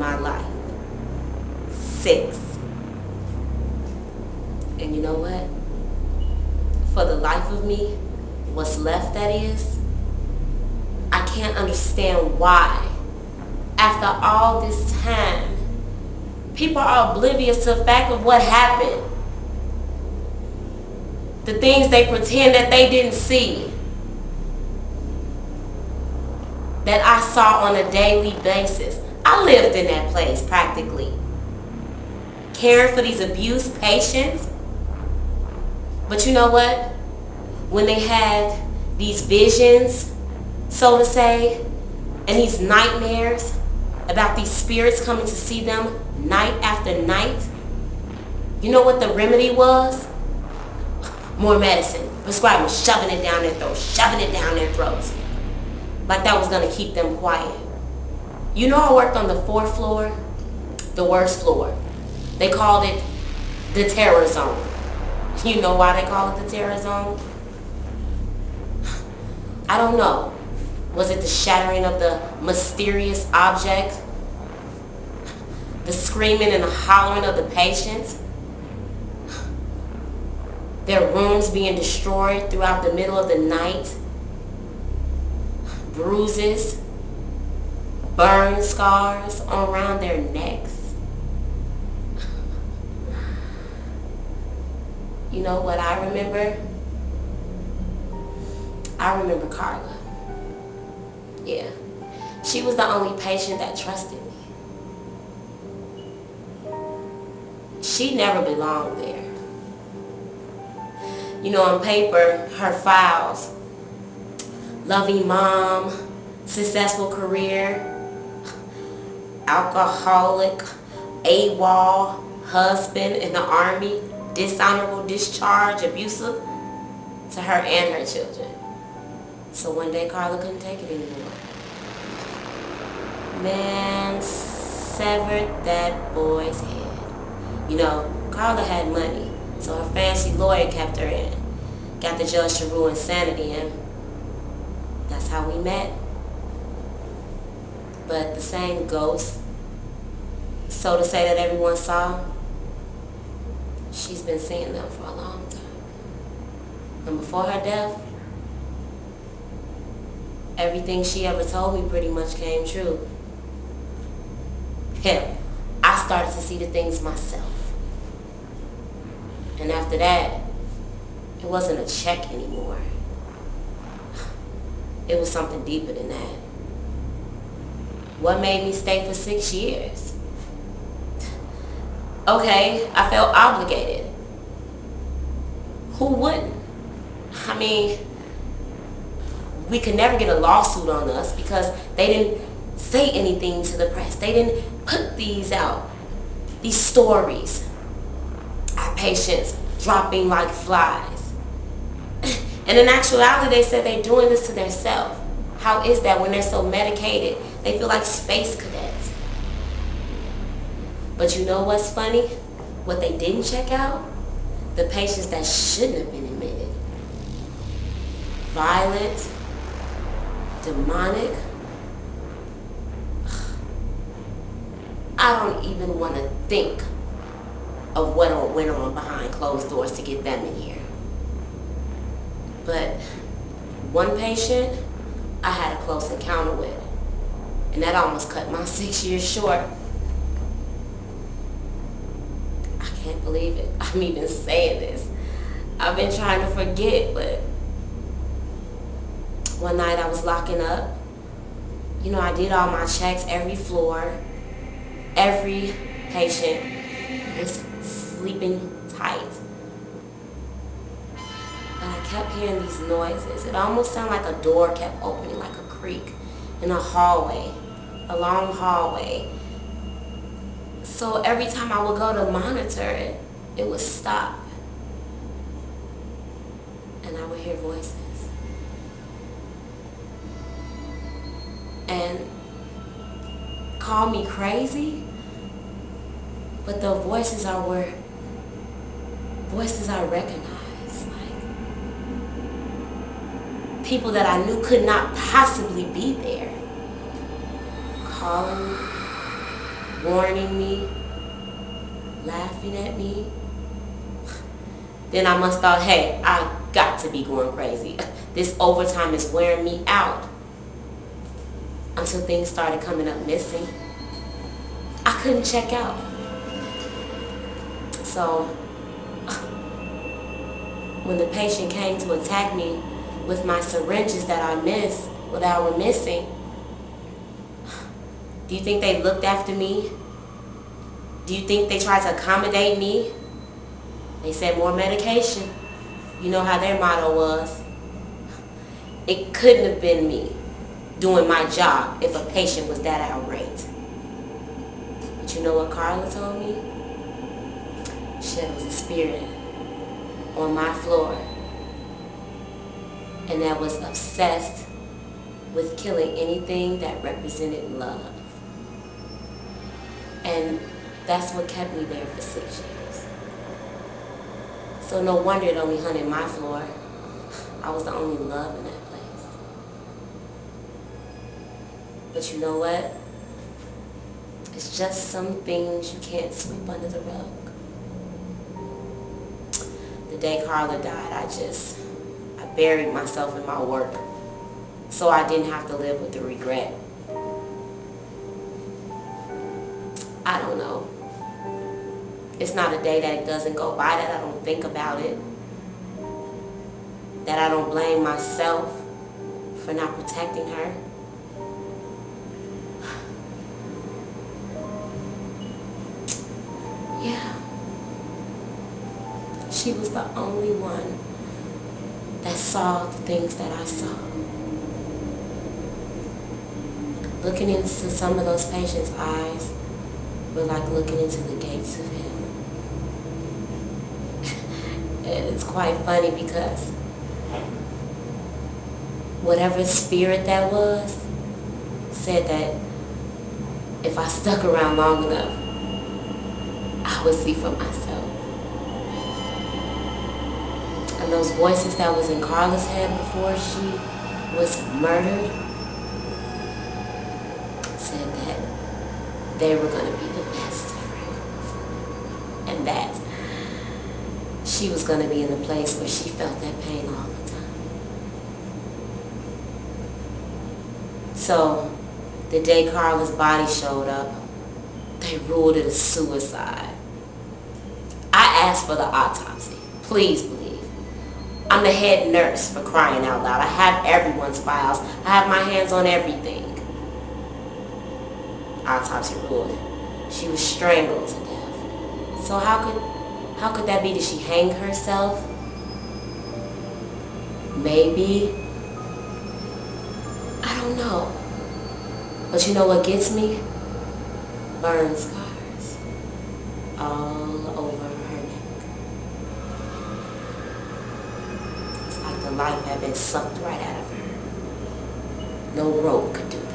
my life. 6. And you know what? For the life of me, what's left, that is, I can't understand why, after all this time, people are oblivious to the fact of what happened. The things they pretend that they didn't see, that I saw on a daily basis. I lived in that place practically, caring for these abused patients. But you know what? When they had these visions, so to say, and these nightmares about these spirits coming to see them night after night, you know what the remedy was? More medicine. Prescribing, shoving it down their throats, shoving it down their throats. Like that was going to keep them quiet. You know, I worked on the 4th floor, the worst floor. They called it the terror zone. You know why they call it the terror zone? I don't know. Was it the shattering of the mysterious object? The screaming and the hollering of the patients? Their rooms being destroyed throughout the middle of the night? Bruises, burn scars around their necks? You know what I remember? I remember Carla. Yeah, she was the only patient that trusted me. She never belonged there. You know, on paper, her files: loving mom, successful career, alcoholic, AWOL, husband in the army, dishonorable discharge, abusive to her and her children. So one day Carla couldn't take it anymore. Man, severed that boy's head. You know, Carla had money, so her fancy lawyer kept her in. Got the judge to rule insanity, and that's how we met. But the same ghost, so to say, that everyone saw, she's been seeing them for a long time. And before her death, everything she ever told me pretty much came true. Hell, I started to see the things myself. And after that, it wasn't a check anymore. It was something deeper than that. What made me stay for 6 years? Okay, I felt obligated. Who wouldn't? I mean, we could never get a lawsuit on us because they didn't say anything to the press. They didn't put these out, these stories. Our patients dropping like flies. And in actuality, they said they're doing this to themselves. How is that when they're so medicated? They feel like space cadets. But you know what's funny? What they didn't check out? The patients that shouldn't have been admitted. Violent, demonic. I don't even want to think of what went on behind closed doors to get them in here. But one patient I had a close encounter with, and that almost cut my 6 years short. I can't believe it. I'm even saying this. I've been trying to forget, but one night I was locking up. You know, I did all my checks, every floor, every patient was sleeping tight. But I kept hearing these noises. It almost sounded like a door kept opening, like a creak, in a hallway, a long hallway. So every time I would go to monitor it, it would stop. And I would hear voices. And call me crazy, but the voices were voices I recognized, like people that I knew could not possibly be there, calling me, warning me, laughing at me. Then I must thought, hey, I got to be going crazy. This overtime is wearing me out. Until things started coming up missing. I couldn't check out. So, when the patient came to attack me with my syringes that I missed, that were missing, do you think they looked after me? Do you think they tried to accommodate me? They said more medication. You know how their motto was. It couldn't have been me doing my job if a patient was that irate. But you know what Carla told me? There was a spirit on my floor, and that was obsessed with killing anything that represented love. And that's what kept me there for 6 years. So no wonder it only hunted my floor. I was the only love in that place. But you know what? It's just some things you can't sweep under the rug. The day Carla died, I buried myself in my work so I didn't have to live with the regret. I don't know. It's not a day that doesn't go by that I don't think about it, that I don't blame myself for not protecting her. Yeah. She was the only one that saw the things that I saw. Looking into some of those patients' eyes were like looking into the gates of hell. And it's quite funny because whatever spirit that was said that if I stuck around long enough, I would see for myself. And those voices that was in Carla's head before she was murdered said that they were going to be the best friends. And that she was going to be in a place where she felt that pain all the time. So, the day Carla's body showed up, they ruled it a suicide. I asked for the autopsy. Please believe. I'm the head nurse, for crying out loud. I have everyone's files. I have my hands on everything. Autopsy ruled she was strangled to death. So how could that be? Did she hang herself? Maybe. I don't know. But you know what gets me? Burn scars all over her neck. It's like the life had been sucked right out of her. No rope could do that.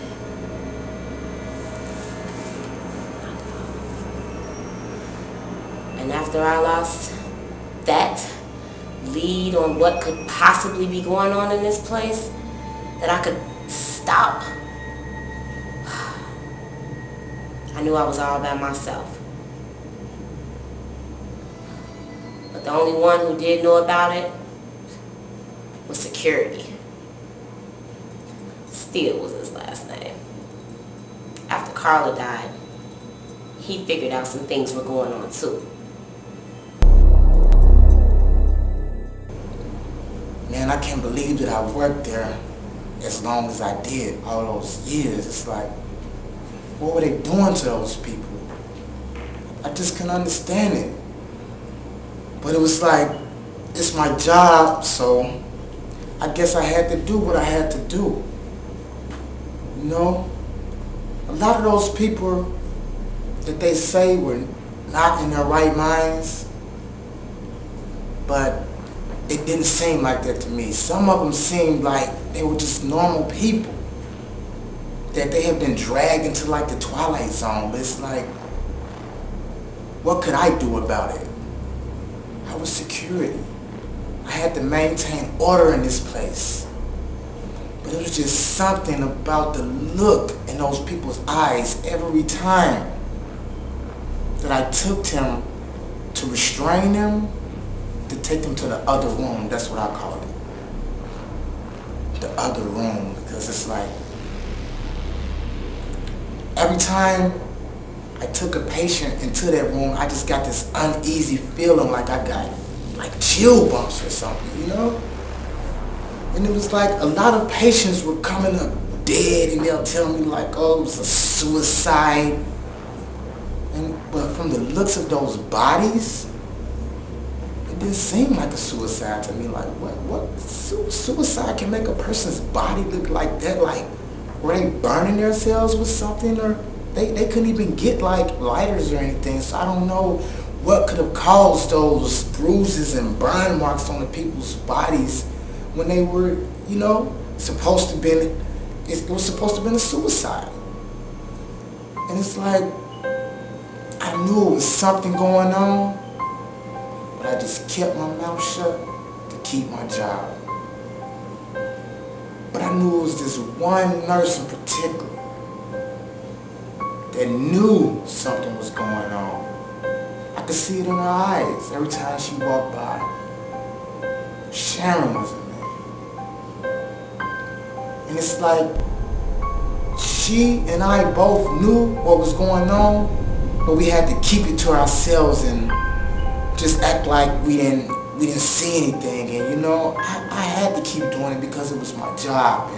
And after I lost that lead on what could possibly be going on in this place, that I could stop, I knew I was all by myself. But the only one who did know about it was security. Steele was his last name. After Carla died, he figured out some things were going on too. Man, I can't believe that I worked there as long as I did, all those years. It's like, what were they doing to those people? I just couldn't understand it. But it was like, it's my job, so I guess I had to do what I had to do. You know? A lot of those people that they say were not in their right minds, but it didn't seem like that to me. Some of them seemed like they were just normal people, that they have been dragged into like the Twilight Zone. But it's like, what could I do about it? I was security. I had to maintain order in this place. But it was just something about the look in those people's eyes every time. that I took him to restrain them, to take them to the other room. That's what I called it. The other room, because it's like, every time I took a patient into that room, I just got this uneasy feeling like I got like chill bumps or something, you know? And it was like a lot of patients were coming up dead and they'll tell me like, oh, it was a suicide. But from the looks of those bodies, it didn't seem like a suicide to me. Like, what suicide can make a person's body look like that? Like, were they burning themselves with something, or they couldn't even get like lighters or anything? So I don't know what could have caused those bruises and burn marks on the people's bodies when they were, you know, supposed to be. It was supposed to have been a suicide. And it's like, I knew it was something going on, but I just kept my mouth shut to keep my job. But I knew it was this one nurse in particular that knew something was going on. I could see it in her eyes every time she walked by. Sharon was her name. And it's like, she and I both knew what was going on, but we had to keep it to ourselves and just act like we didn't see anything. And you know, I had to keep doing it because it was my job.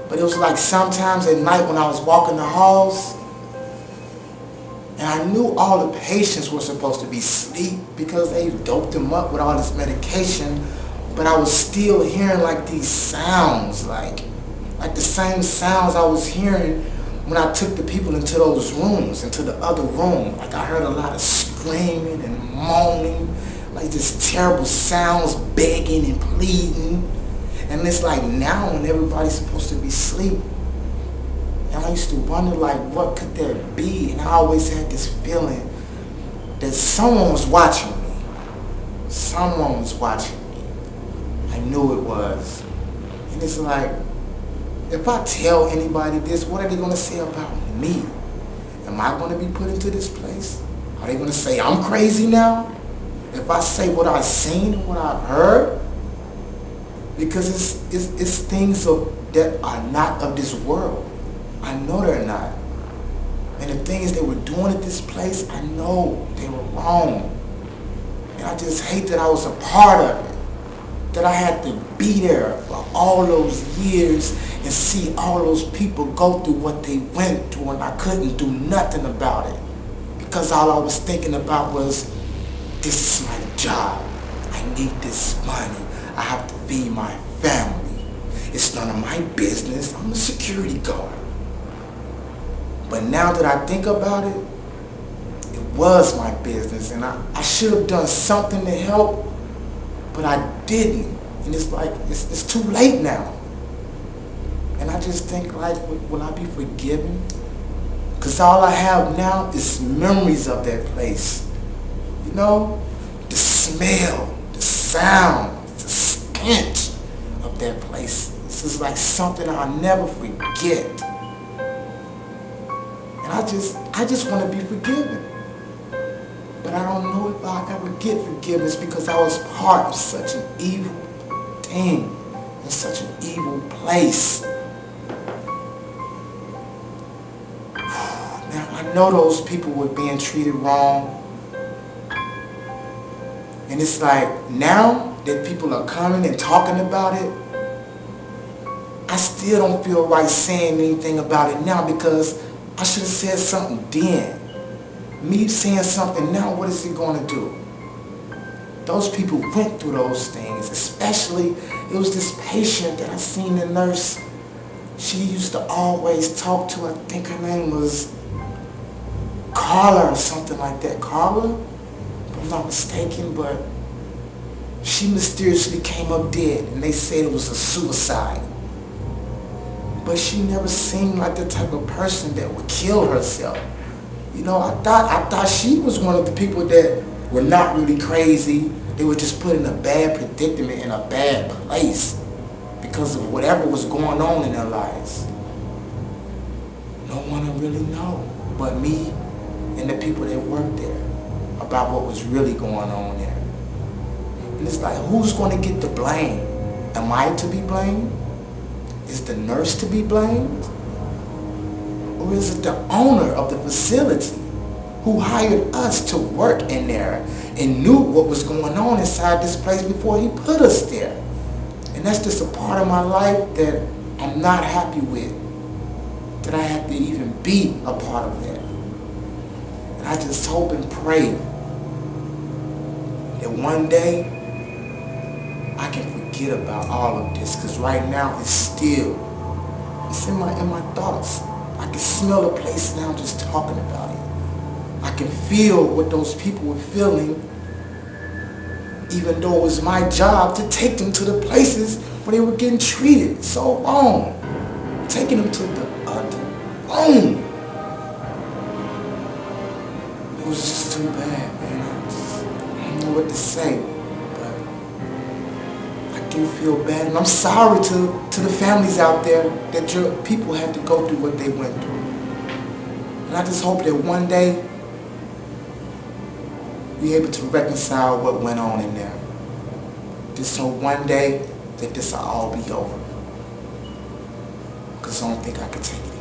But it was like sometimes at night when I was walking the halls, and I knew all the patients were supposed to be asleep because they doped them up with all this medication, but I was still hearing like these sounds, like the same sounds I was hearing when I took the people into those rooms, into the other room. Like I heard a lot of screaming and moaning, like just terrible sounds, begging and pleading. And it's like now when everybody's supposed to be asleep, and I used to wonder like, what could that be? And I always had this feeling that someone was watching me. Someone was watching me. I knew it was. And it's like, if I tell anybody this, what are they going to say about me? Am I going to be put into this place? Are they going to say I'm crazy now? If I say what I've seen and what I've heard? Because it's things that are not of this world. I know they're not. And the things they were doing at this place, I know they were wrong. And I just hate that I was a part of it. That I had to be there for all those years and see all those people go through what they went through, and I couldn't do nothing about it. Because all I was thinking about was, this is my job. I need this money. I have to feed my family. It's none of my business. I'm a security guard. But now that I think about it, it was my business, and I should have done something to help, but I didn't. And it's like, it's too late now. And I just think like, will I be forgiven? Because all I have now is memories of that place. You know, the smell, the sound, the stench of that place. This is like something I'll never forget. And I just want to be forgiven. But I don't know if I'll ever get forgiveness because I was part of such an evil thing in such an evil place. Now, I know those people were being treated wrong. And it's like, now that people are coming and talking about it, I still don't feel right saying anything about it now because I should have said something then. Me saying something now, what is it going to do? Those people went through those things. Especially, it was this patient that I seen the nurse. She used to always talk to, I think her name was Carla or something like that. Carla? If I'm not mistaken, but she mysteriously came up dead and they said it was a suicide. But she never seemed like the type of person that would kill herself. You know, I thought she was one of the people that were not really crazy. They were just put in a bad predicament, in a bad place because of whatever was going on in their lives. No one will really know but me and the people that work there about what was really going on there. And it's like, who's going to get the blame? Am I to be blamed? Is the nurse to be blamed? Or is it the owner of the facility who hired us to work in there and knew what was going on inside this place before he put us there? And that's just a part of my life that I'm not happy with, that I have to even be a part of that. And I just hope and pray that one day I can forget about all of this, because right now it's in my thoughts. I can smell the place now just talking about it. I can feel what those people were feeling, even though it was my job to take them to the places where they were getting treated so wrong. Taking them to the wrong. It was just too bad, man. I don't know what to say, but I do feel bad, and I'm sorry to the families out there that your people had to go through what they went through. And I just hope that one day be able to reconcile what went on in there. Just so one day that this will all be over. Because I don't think I can take it anymore.